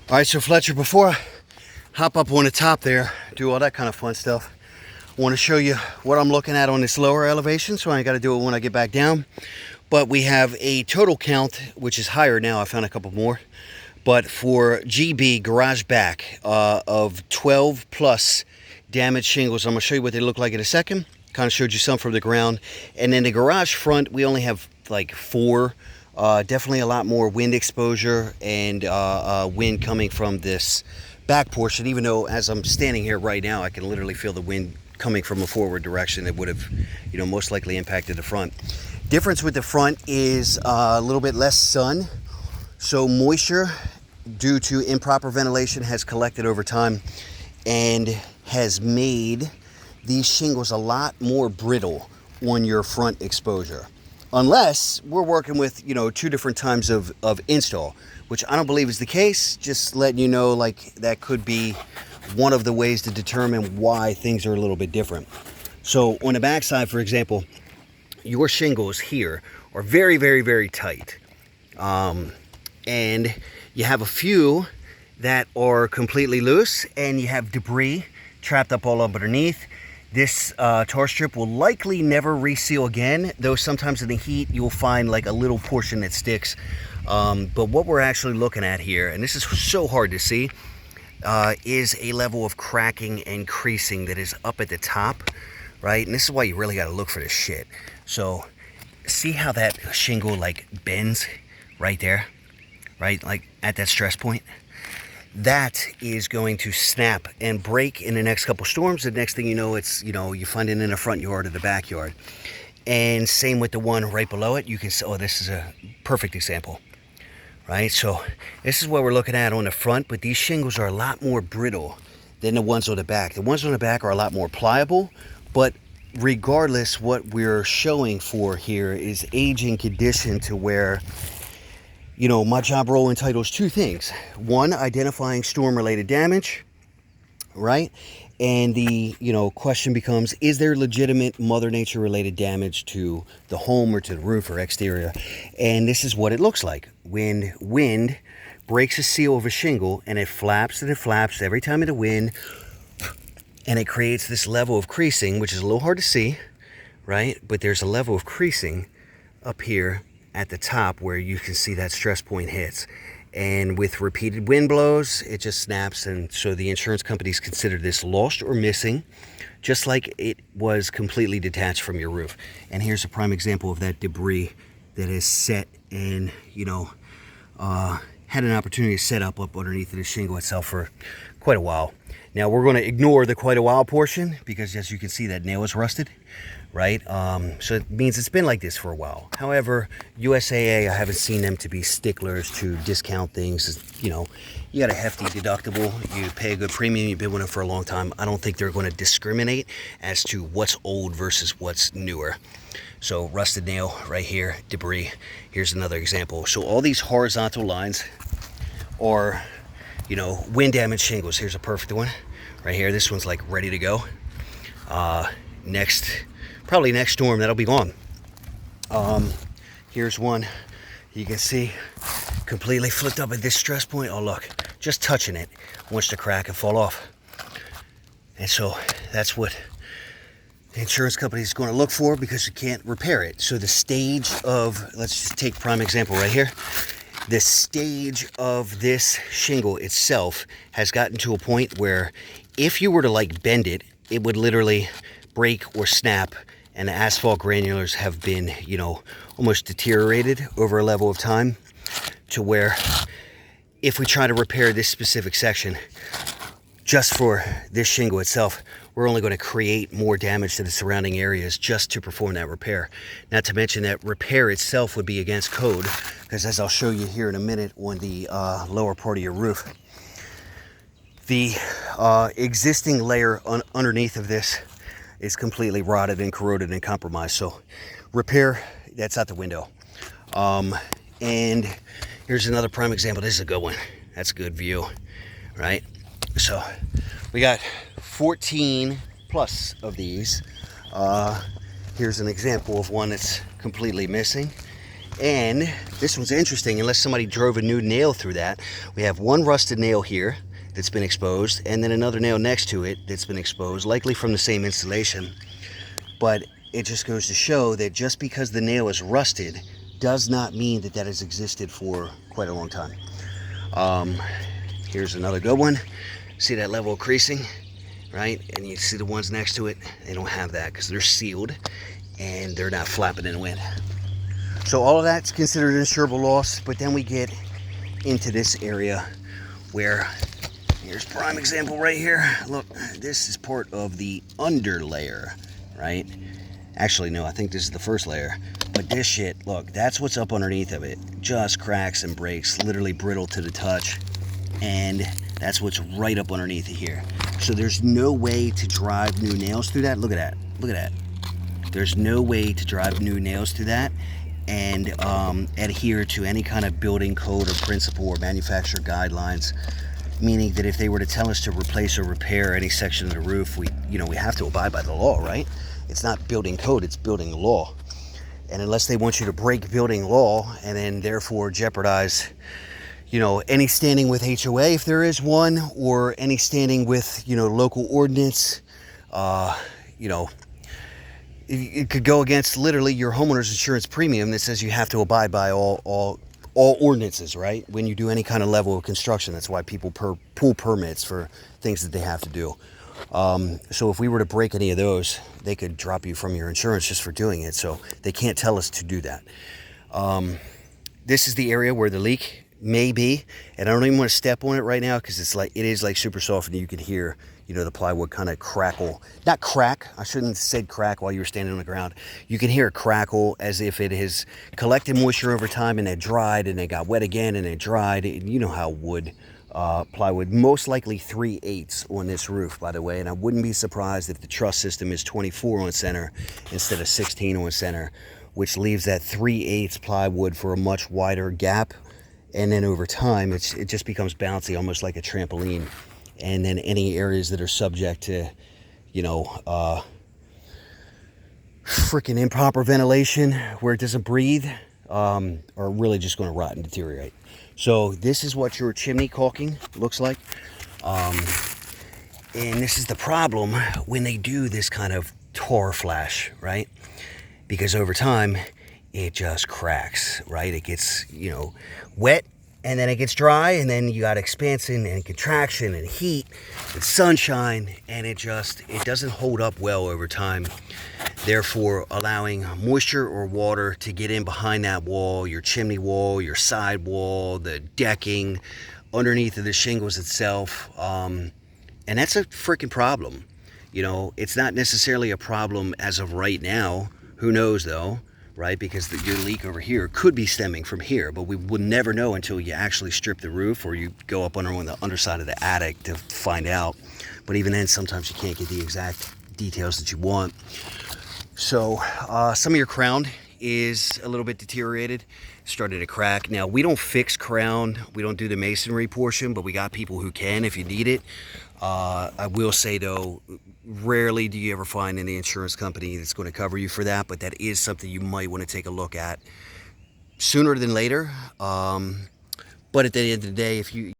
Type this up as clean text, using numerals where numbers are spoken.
All right, so Fletcher, before I hop up on the top there, do all that kind of fun stuff, I want to show you what I'm looking at on this lower elevation, so I ain't got to do it when I get back down. But we have a total count, which is higher now. I found a couple more. But for GB garage back of 12 plus damaged shingles, I'm going to show you what they look like in a second. Kind of showed you some from the ground. And then the garage front, we only have like 4. Definitely a lot more wind exposure and wind coming from this back portion, even though as I'm standing here right now, I can literally feel the wind coming from a forward direction that would have, most likely impacted the front. Difference with the front is a little bit less sun. So moisture due to improper ventilation has collected over time and has made these shingles a lot more brittle on your front exposure. Unless we're working with, 2 different times of install, which I don't believe is the case. Just letting you know, like, that could be one of the ways to determine why things are a little bit different. So on the backside, for example, your shingles here are very, very, very tight. And you have a few that are completely loose, and you have debris trapped up all up underneath. This tar strip will likely never reseal again, though sometimes in the heat you'll find like a little portion that sticks. But what we're actually looking at here, and this is so hard to see, is a level of cracking and creasing that is up at the top, right? And this is why you really got to look for this shit. So see how that shingle like bends right there, right? Like at that stress point. That is going to snap and break in the next couple storms. The next thing you know, it's, you find it in the front yard or the backyard. And same with the one right below it. You can see, oh, this is a perfect example, right? So this is what we're looking at on the front, but these shingles are a lot more brittle than the ones on the back. The ones on the back are a lot more pliable, but regardless, what we're showing for here is aging condition to where, my job role entitles 2 things. One, identifying storm-related damage, right? And the, question becomes, is there legitimate Mother Nature-related damage to the home or to the roof or exterior? And this is what it looks like. When wind breaks a seal of a shingle and it flaps every time of the wind, and it creates this level of creasing, which is a little hard to see, right? But there's a level of creasing up here at the top where you can see that stress point hits, and with repeated wind blows it just snaps. And so the insurance companies consider this lost or missing, just like it was completely detached from your roof. And here's a prime example of that debris that is set and had an opportunity to set up underneath the shingle itself for quite a while. Now we're going to ignore the quite a while portion because, as you can see, that nail is rusted, right? So it means it's been like this for a while. However, USAA, I haven't seen them to be sticklers to discount things. You got a hefty deductible, you pay a good premium, you've been with them for a long time. I don't think they're going to discriminate as to what's old versus what's newer. So rusted nail right here, debris. Here's another example. So all these horizontal lines are, wind damaged shingles. Here's a perfect one right here. This one's like ready to go. Probably next storm, that'll be gone. Here's one you can see completely flipped up at this stress point. Oh, look, just touching it wants to crack and fall off. And so that's what the insurance company is going to look for, because you can't repair it. So the stage of, let's just take prime example right here. The stage of this shingle itself has gotten to a point where if you were to like bend it, it would literally break or snap, and the asphalt granulars have been, almost deteriorated over a level of time, to where if we try to repair this specific section just for this shingle itself, we're only going to create more damage to the surrounding areas just to perform that repair. Not to mention that repair itself would be against code, because as I'll show you here in a minute on the lower part of your roof, the existing layer underneath of this is completely rotted and corroded and compromised. So repair, that's out the window. And here's another prime example. This is a good one. That's a good view, right? So we got 14 plus of these. Here's an example of one that's completely missing. And this one's interesting, unless somebody drove a new nail through that. We have one rusted nail here that's been exposed, and then another nail next to it that's been exposed, likely from the same installation. But it just goes to show that just because the nail is rusted does not mean that that has existed for quite a long time. Here's another good one. See that level of creasing, right? And you see the ones next to it, they don't have that because they're sealed and they're not flapping in the wind. So all of that's considered insurable loss, but then we get into this area where, here's prime example right here. Look, this is part of the under layer, right? Actually, no, I think this is the first layer. But this shit, look, that's what's up underneath of it. Just cracks and breaks, literally brittle to the touch. And that's what's right up underneath it here. So there's no way to drive new nails through that. Look at that, look at that. There's no way to drive new nails through that and adhere to any kind of building code or principle or manufacturer guidelines. Meaning that if they were to tell us to replace or repair any section of the roof, we have to abide by the law, right? It's not building code, it's building law. And unless they want you to break building law and then therefore jeopardize, any standing with HOA if there is one, or any standing with, local ordinance, it could go against literally your homeowner's insurance premium that says you have to abide by all ordinances, right? When you do any kind of level of construction, that's why people pull permits for things that they have to do. So if we were to break any of those, they could drop you from your insurance just for doing it. So they can't tell us to do that. This is the area where the leak may be, and I don't even want to step on it right now because it is like super soft, and you can hear, the plywood kind of crackle. Not crack, I shouldn't have said crack while you were standing on the ground. You can hear it crackle as if it has collected moisture over time and it dried and it got wet again and it dried. You know how plywood, most likely 3/8 on this roof, by the way, and I wouldn't be surprised if the truss system is 24 on center instead of 16 on center, which leaves that 3/8 plywood for a much wider gap. And then over time, it just becomes bouncy, almost like a trampoline. And then any areas that are subject to, freaking improper ventilation where it doesn't breathe, are really just going to rot and deteriorate. So this is what your chimney caulking looks like. And this is the problem when they do this kind of tar flash, right? Because over time, it just cracks, right? It gets, wet, and then it gets dry, and then you got expansion and contraction and heat and sunshine, and it doesn't hold up well over time. Therefore, allowing moisture or water to get in behind that wall, your chimney wall, your side wall, the decking, underneath of the shingles itself, and that's a freaking problem. It's not necessarily a problem as of right now. Who knows, though? Right? Because your leak over here could be stemming from here, but we would never know until you actually strip the roof or you go up on the underside of the attic to find out. But even then, sometimes you can't get the exact details that you want. So some of your crown is a little bit deteriorated, started to crack. Now, we don't fix crown, we don't do the masonry portion, but we got people who can if you need it. I will say, though, rarely do you ever find any insurance company that's going to cover you for that, but that is something you might want to take a look at sooner than later. But at the end of the day, if you